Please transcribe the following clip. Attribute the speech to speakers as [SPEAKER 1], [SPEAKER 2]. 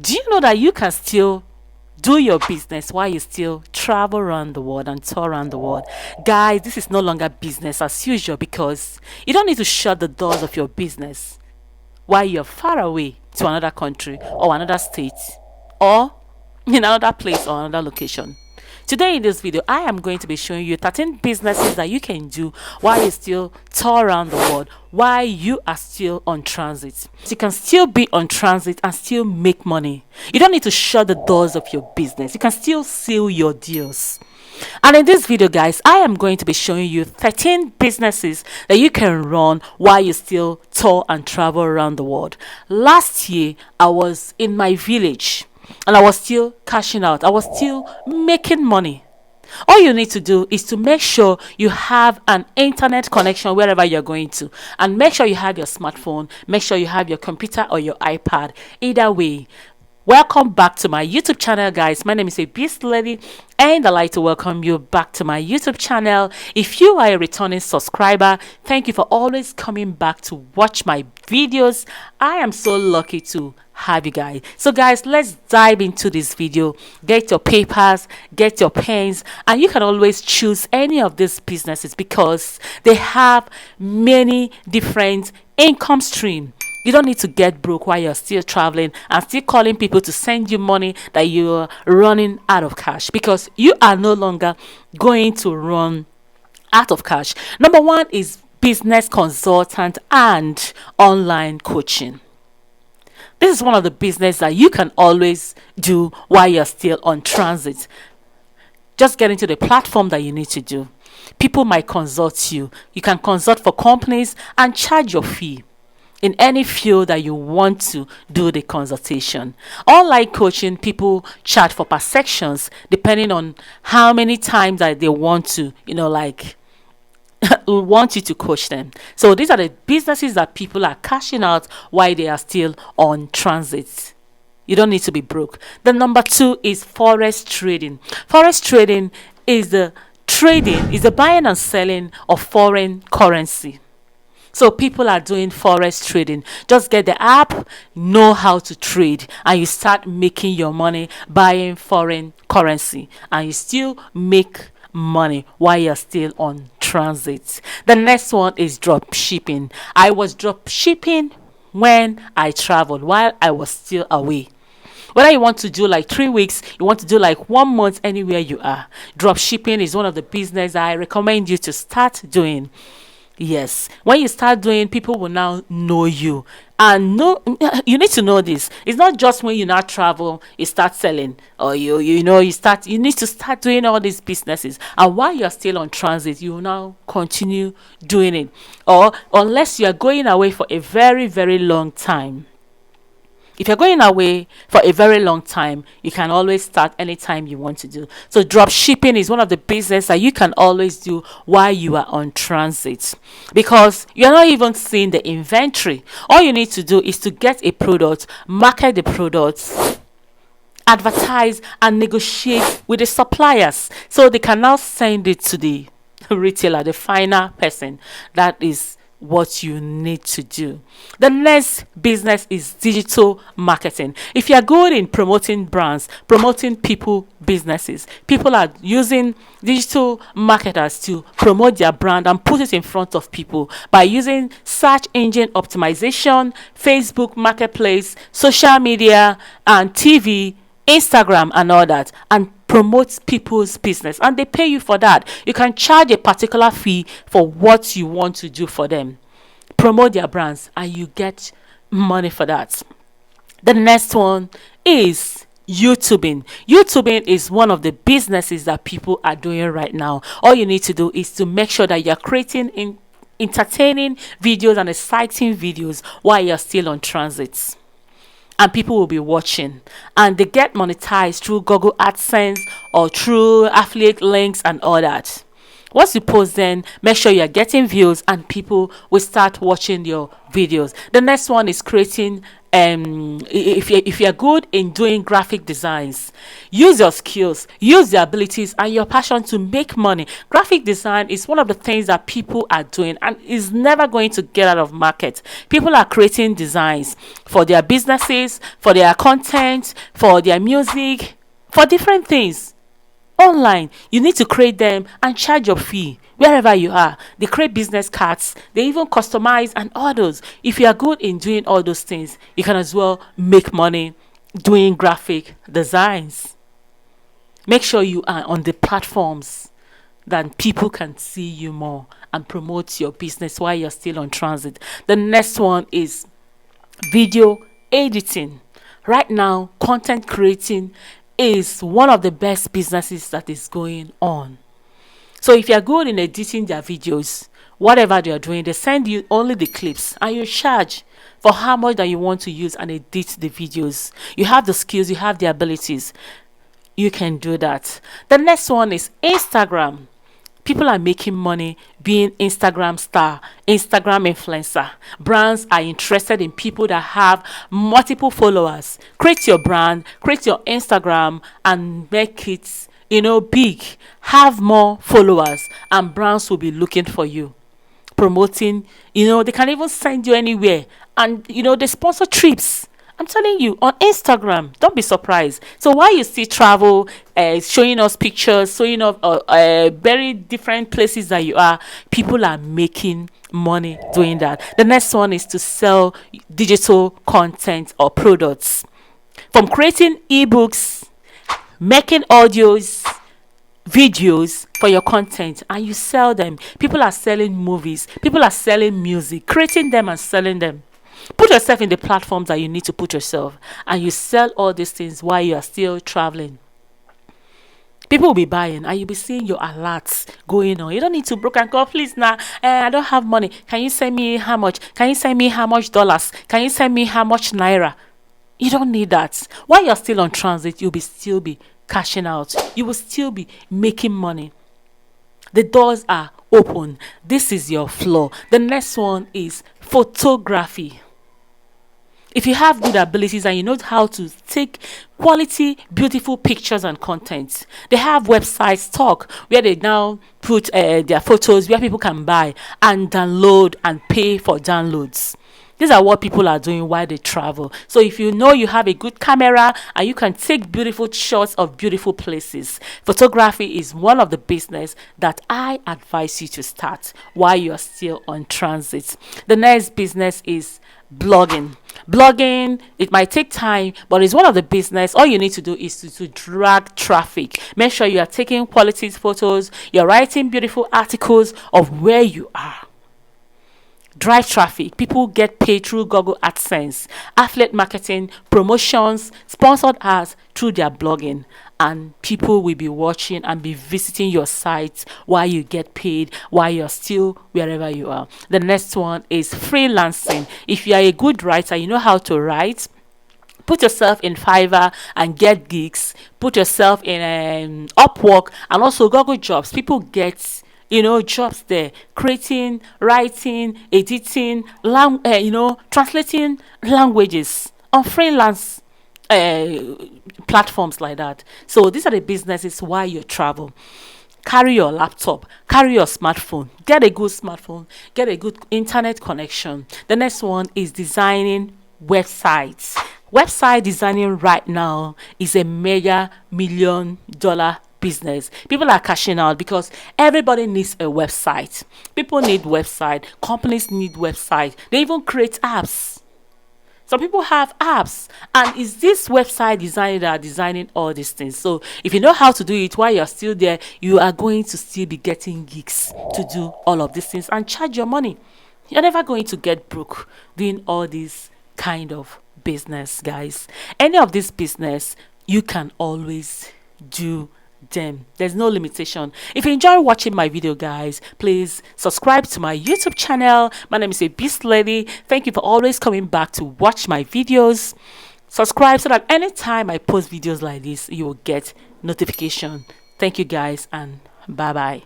[SPEAKER 1] Do you know that you can still do your business while you still travel around the world and tour around the world? Guys, this is no longer business as usual, because you don't need to shut the doors of your business while you're far away to another country or another state or in another place or another location. Today in this video, I am going to be showing you 13 businesses that you can do while you still tour around the world, while you are still on transit. You can still be on transit and still make money. You don't need to shut the doors of your business. You can still seal your deals. And in this video, guys, I am going to be showing you 13 businesses that you can run while you still tour and travel around the world. Last year, I was in my village and I was still cashing out. I was still making money. All you need to do is to make sure you have an internet connection wherever you're going to, and make sure you have your smartphone, make sure you have your computer or your iPad. Either way, welcome back to my YouTube channel, guys. My name is Ebys'Lady, and I'd like to welcome you back to my YouTube channel. If you are a returning subscriber, thank you for always coming back to watch my videos. I am so lucky to have you guys. So guys, let's dive into this video. Get your papers, get your pens, and you can always choose any of these businesses because they have many different income streams. You don't need to get broke while you're still traveling and still calling people to send you money that you're running out of cash, because you are no longer going to run out of cash. Number one is business consultant and online coaching. This is one of the business that you can always do while you're still on transit. Just get into the platform that you need to do. People might consult you. You can consult for companies and charge your fee in any field that you want to do the consultation. Online coaching, people charge for per sections depending on how many times that they want to, want you to coach them. So these are the businesses that people are cashing out while they are still on transit. You don't need to be broke. The number two is forex trading. Forex trading is the buying and selling of foreign currency. So people are doing forex trading. Just get the app, know how to trade, and you start making your money buying foreign currency, and you still make money while you're still on transit. The next one is drop shipping. I was drop shipping when I traveled while I was still away. Whether you want to do like 3 weeks, you want to do like 1 month, anywhere you are, drop shipping is one of the business I recommend you to start doing. Yes, when you start doing, people will now know you, and you need to know this. It's not just when you now travel you start selling, or you need to start doing all these businesses, and while you're still on transit you will now continue doing it, or unless you are going away for a very, very long time. If you're going away for a very long time, you can always start anytime you want to do. So drop shipping is one of the business that you can always do while you are on transit, because you're not even seeing the inventory. All you need to do is to get a product, market the products, advertise, and negotiate with the suppliers so they can now send it to the retailer, the final person. That is what you need to do. The next business is digital marketing. If you are good in promoting brands, promoting people, businesses, people are using digital marketers to promote their brand and put it in front of people by using search engine optimization, Facebook marketplace, social media, and TV, Instagram, and all that, and promotes people's business, and they pay you for that. You can charge a particular fee for what you want to do for them, promote their brands, and you get money for that. The next one is YouTubing. YouTubing is one of the businesses that people are doing right now. All you need to do is to make sure that you're creating entertaining videos and exciting videos while you're still on transit, and people will be watching, and they get monetized through Google Adsense or through affiliate links and all that. Once you post, then make sure you're getting views and people will start watching your videos. The next one is creating if you're good in doing graphic designs, use your skills, use your abilities and your passion to make money. Graphic design is one of the things that people are doing and is never going to get out of market. People are creating designs for their businesses, for their content, for their music, for different things online. You need to create them and charge your fee wherever you are. They create business cards, they even customize and orders. If you are good in doing all those things, you can as well make money doing graphic designs. Make sure you are on the platforms that people can see you more and promote your business while you're still on transit. The next one is video editing. Right now, content creating is one of the best businesses that is going on. So if you're good in editing their videos, whatever they are doing, they send you only the clips and you charge for how much that you want to use and edit the videos. You have the skills, you have the abilities, you can do that. The next one is Instagram. People are making money being Instagram star, Instagram influencer. Brands are interested in people that have multiple followers. Create your brand, create your Instagram and make it, big. Have more followers and brands will be looking for you. Promoting, they can even send you anywhere. And, they sponsor trips. I'm telling you, on Instagram, don't be surprised. So while you see travel, showing us pictures, showing off very different places that you are, people are making money doing that. The next one is to sell digital content or products. From creating ebooks, making audios, videos for your content and you sell them. People are selling movies, people are selling music, creating them and selling them. Put yourself in the platforms that you need to put yourself and you sell all these things while you are still traveling. People will be buying and you'll be seeing your alerts going on. You don't need to broke and go, please now, I don't have money. Can you send me how much? Can you send me how much dollars? Can you send me how much naira? You don't need that. While you're still on transit, you'll still be cashing out. You will still be making money. The doors are open. This is your floor. The next one is photography. If you have good abilities and you know how to take quality, beautiful pictures and content, they have websites talk where they now put their photos where people can buy and download and pay for downloads. These are what people are doing while they travel. So if you know you have a good camera and you can take beautiful shots of beautiful places, photography is one of the business that I advise you to start while you're still on transit. The next business is blogging. Blogging, it might take time, but it's one of the business. All you need to do is to drag traffic. Make sure you are taking quality photos, you're writing beautiful articles of where you are. Drive traffic. People get paid through Google Adsense, affiliate marketing, promotions, sponsored ads through their blogging, and people will be watching and be visiting your site while you get paid, while you're still wherever you are. The next one is freelancing. If you are a good writer, you know how to write, put yourself in Fiverr and get gigs. Put yourself in Upwork and also Google Jobs. People get jobs there, creating, writing, editing, translating languages on freelance platforms like that. So these are the businesses while you travel. Carry your laptop, carry your smartphone, get a good smartphone, get a good internet connection. The next one is designing websites. Website designing right now is a mega $1,000,000 business. People are cashing out because everybody needs a website. People need website. Companies need website. They even create apps. Some people have apps, and it's this website designer that are designing all these things. So if you know how to do it while you're still there, you are going to still be getting gigs to do all of these things and charge your money. You're never going to get broke doing all this kind of business, guys. Any of this business, you can always do them. There's no limitation. If you enjoy watching my video, guys, please subscribe to my YouTube channel. My name is Ebys'Lady. Thank you for always coming back to watch my videos. Subscribe so that anytime I post videos like this, you will get notification. Thank you, guys, and bye bye.